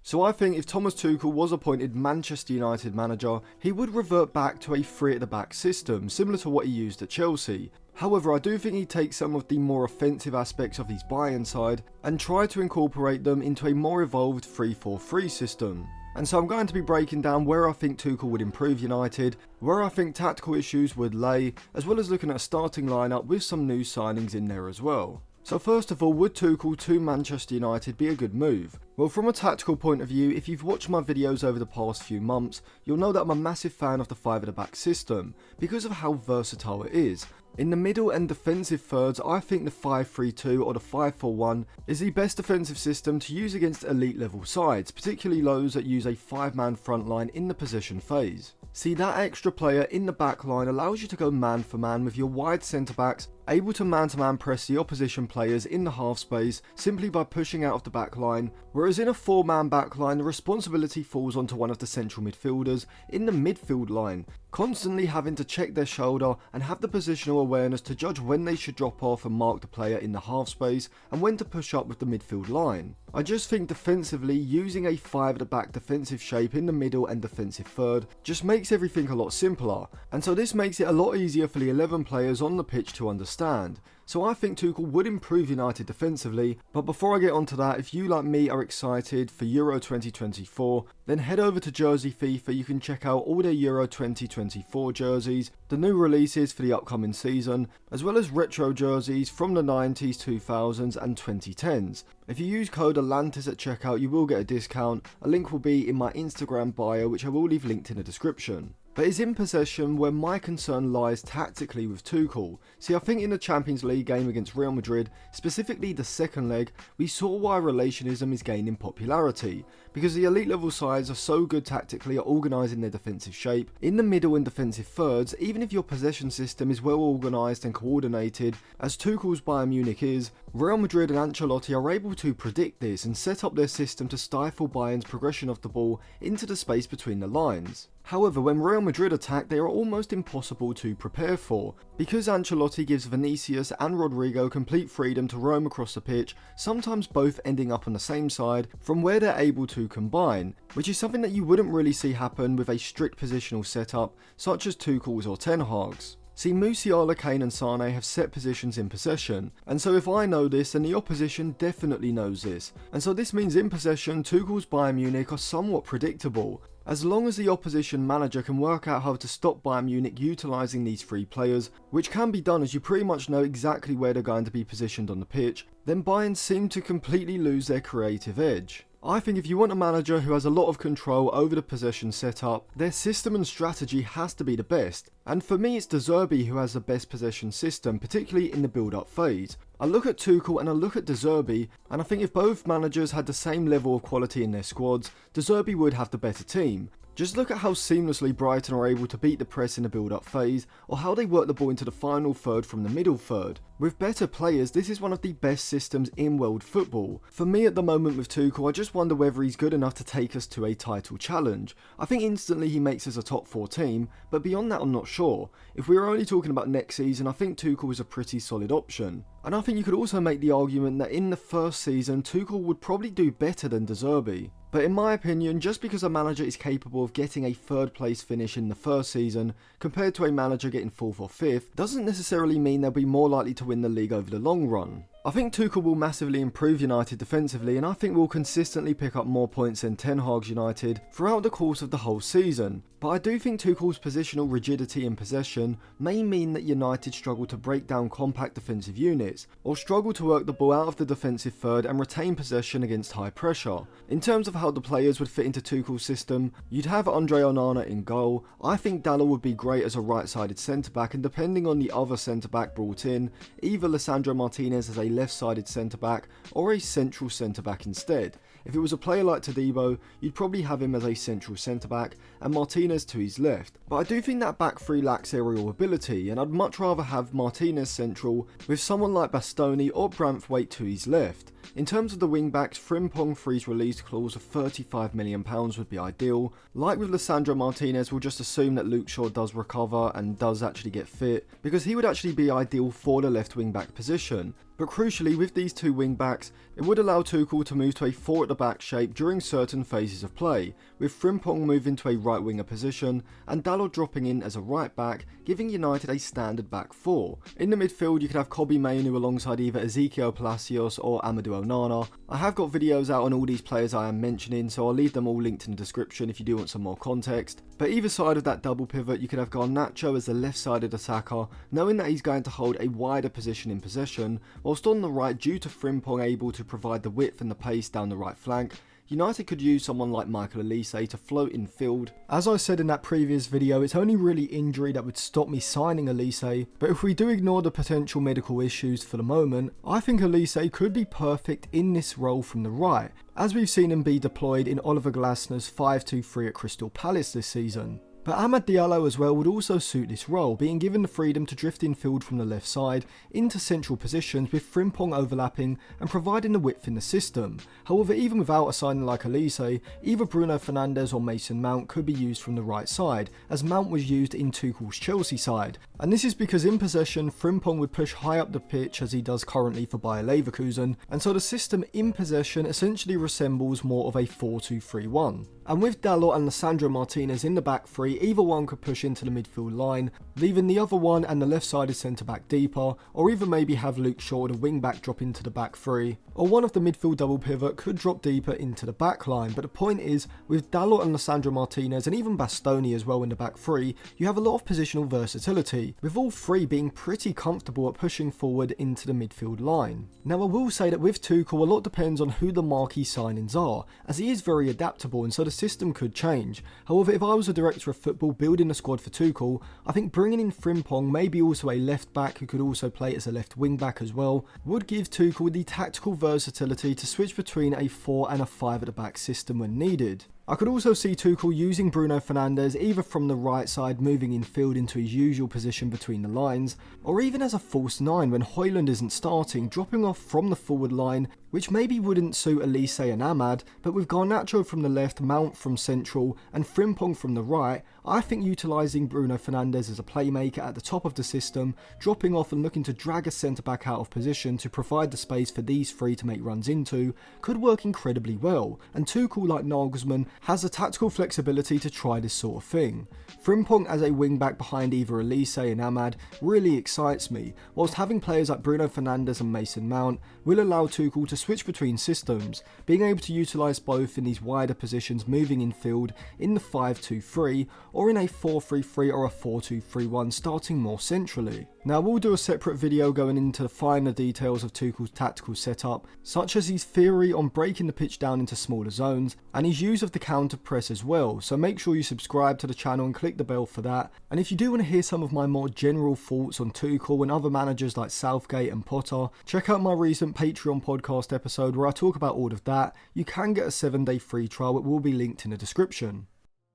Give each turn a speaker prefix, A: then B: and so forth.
A: So I think if Thomas Tuchel was appointed Manchester United manager, he would revert back to a three at the back system, similar to what he used at Chelsea. However, I do think he'd take some of the more offensive aspects of his Bayern side and try to incorporate them into a more evolved 3-4-3 system. And so I'm going to be breaking down where I think Tuchel would improve United, where I think tactical issues would lay, as well as looking at a starting lineup with some new signings in there as well. So first of all, would Tuchel to Manchester United be a good move? Well, from a tactical point of view, if you've watched my videos over the past few months, you'll know that I'm a massive fan of the 5 at the back system, because of how versatile it is. In the middle and defensive thirds, I think the 5-3-2 or the 5-4-1 is the best defensive system to use against elite level sides, particularly those that use a 5-man front line in the possession phase. See, that extra player in the back line allows you to go man for man with your wide centre backs, able to man-to-man press the opposition players in the half space simply by pushing out of the back line, whereas in a 4-man back line the responsibility falls onto one of the central midfielders in the midfield line, constantly having to check their shoulder and have the positional awareness to judge when they should drop off and mark the player in the half space and when to push up with the midfield line. I just think defensively, using a 5 at the back defensive shape in the middle and defensive third just makes everything a lot simpler, and so this makes it a lot easier for the 11 players on the pitch to understand. So I think Tuchel would improve United defensively, but before I get onto that, if you like me are excited for Euro 2024, then head over to Jersey FIFA. You can check out all their Euro 2024 jerseys, the new releases for the upcoming season, as well as retro jerseys from the 90s, 2000s and 2010s. If you use code Atlantis at checkout, you will get a discount. A link will be in my Instagram bio, which I will leave linked in the description. But it's in possession where my concern lies tactically with Tuchel. See, I think in the Champions League game against Real Madrid, specifically the second leg, we saw why relationism is gaining popularity, because the elite level sides are so good tactically at organising their defensive shape. In the middle and defensive thirds, even if your possession system is well organised and coordinated, as Tuchel's Bayern Munich is, Real Madrid and Ancelotti are able to predict this and set up their system to stifle Bayern's progression of the ball into the space between the lines. However, when Real Madrid attack, they are almost impossible to prepare for, because Ancelotti gives Vinicius and Rodrigo complete freedom to roam across the pitch, sometimes both ending up on the same side from where they're able to combine, which is something that you wouldn't really see happen with a strict positional setup such as Tuchel's or Ten Hag's. See, Musiala, Kane and Sane have set positions in possession, and so if I know this, then the opposition definitely knows this, and so this means in possession, Tuchel's Bayern Munich are somewhat predictable, as long as the opposition manager can work out how to stop Bayern Munich utilising these 3 players, which can be done as you pretty much know exactly where they're going to be positioned on the pitch, then Bayern seem to completely lose their creative edge. I think if you want a manager who has a lot of control over the possession setup, their system and strategy has to be the best. And for me, it's De Zerbi who has the best possession system, particularly in the build-up phase. I look at Tuchel and I look at De Zerbi, and I think if both managers had the same level of quality in their squads, De Zerbi would have the better team. Just look at how seamlessly Brighton are able to beat the press in the build-up phase, or how they work the ball into the final third from the middle third. With better players, this is one of the best systems in world football. For me at the moment with Tuchel, I just wonder whether he's good enough to take us to a title challenge. I think instantly he makes us a top 4 team, but beyond that I'm not sure. If we were only talking about next season, I think Tuchel is a pretty solid option. And I think you could also make the argument that in the first season, Tuchel would probably do better than De Zerbi. But in my opinion, just because a manager is capable of getting a 3rd place finish in the first season, compared to a manager getting 4th or 5th, doesn't necessarily mean they'll be more likely to win the league over the long run. I think Tuchel will massively improve United defensively, and I think we'll consistently pick up more points than Ten Hag's United throughout the course of the whole season. But I do think Tuchel's positional rigidity in possession may mean that United struggle to break down compact defensive units, or struggle to work the ball out of the defensive third and retain possession against high pressure. In terms of how the players would fit into Tuchel's system, you'd have Andre Onana in goal. I think Dalot would be great as a right-sided centre-back, and depending on the other centre-back brought in, either Lisandro Martinez as a left-sided centre-back or a central centre-back instead. If it was a player like Todibo, you'd probably have him as a central centre-back and Martinez to his left. But I do think that back 3 lacks aerial ability, and I'd much rather have Martinez central with someone like Bastoni or Branthwaite to his left. In terms of the wing-backs, Frimpong freeze release clause of £35 million would be ideal. Like with Lisandro Martinez, we'll just assume that Luke Shaw does recover and does actually get fit, because he would actually be ideal for the left wing-back position. But crucially, with these two wing backs, it would allow Tuchel to move to a 4 at the back shape during certain phases of play, with Frimpong moving to a right winger position and Dalot dropping in as a right back, giving United a standard back 4. In the midfield, you could have Kobbie Mainoo alongside either Ezequiel Palacios or Amadou Onana. I have got videos out on all these players I am mentioning, so I'll leave them all linked in the description if you do want some more context. But either side of that double pivot, you could have Garnacho as the left-sided attacker, knowing that he's going to hold a wider position in possession, whilst on the right, due to Frimpong able to provide the width and the pace down the right flank, United could use someone like Michael Olise to float in field. As I said in that previous video, it's only really injury that would stop me signing Olise, but if we do ignore the potential medical issues for the moment, I think Olise could be perfect in this role from the right, as we've seen him be deployed in Oliver Glasner's 5-2-3 at Crystal Palace this season. But Amad Diallo as well would also suit this role, being given the freedom to drift in field from the left side into central positions with Frimpong overlapping and providing the width in the system. However, even without a signing like Olise, either Bruno Fernandes or Mason Mount could be used from the right side, as Mount was used in Tuchel's Chelsea side. And this is because in possession, Frimpong would push high up the pitch as he does currently for Bayer Leverkusen, and so the system in possession essentially resembles more of a 4-2-3-1. And with Dalot and Lisandro Martinez in the back three, either one could push into the midfield line, leaving the other one and the left-sided centre-back deeper, or even maybe have Luke Shaw, the wing-back, drop into the back three. Or one of the midfield double pivot could drop deeper into the back line, but the point is, with Dalot and Lisandro Martinez and even Bastoni as well in the back three, you have a lot of positional versatility, with all three being pretty comfortable at pushing forward into the midfield line. Now I will say that with Tuchel, a lot depends on who the marquee signings are, as he is very adaptable and so the system could change. However, if I was a director of football building a squad for Tuchel, I think bringing in Frimpong, maybe also a left back who could also play as a left wing back as well, would give Tuchel the tactical versatility to switch between a 4 and a 5 at the back system when needed. I could also see Tuchel using Bruno Fernandes either from the right side moving in field into his usual position between the lines, or even as a false 9 when Højlund isn't starting, dropping off from the forward line, which maybe wouldn't suit Olise and Amad, but with Garnacho from the left, Mount from central, and Frimpong from the right, I think utilising Bruno Fernandes as a playmaker at the top of the system, dropping off and looking to drag a centre-back out of position to provide the space for these three to make runs into, could work incredibly well, and Tuchel, like Nagelsmann, has the tactical flexibility to try this sort of thing. Frimpong as a wing-back behind either Olise and Amad really excites me, whilst having players like Bruno Fernandes and Mason Mount will allow Tuchel to switch between systems, being able to utilise both in these wider positions moving in field in the 5-2-3 or in a 4-3-3 or a 4-2-3-1 starting more centrally. Now we'll do a separate video going into the finer details of Tuchel's tactical setup, such as his theory on breaking the pitch down into smaller zones and his use of the counter press as well, so make sure you subscribe to the channel and click the bell for that. And if you do want to hear some of my more general thoughts on Tuchel and other managers like Southgate and Potter, check out my recent Patreon podcast episode where I talk about all of that. You can get a 7-day free trial, it will be linked in the description.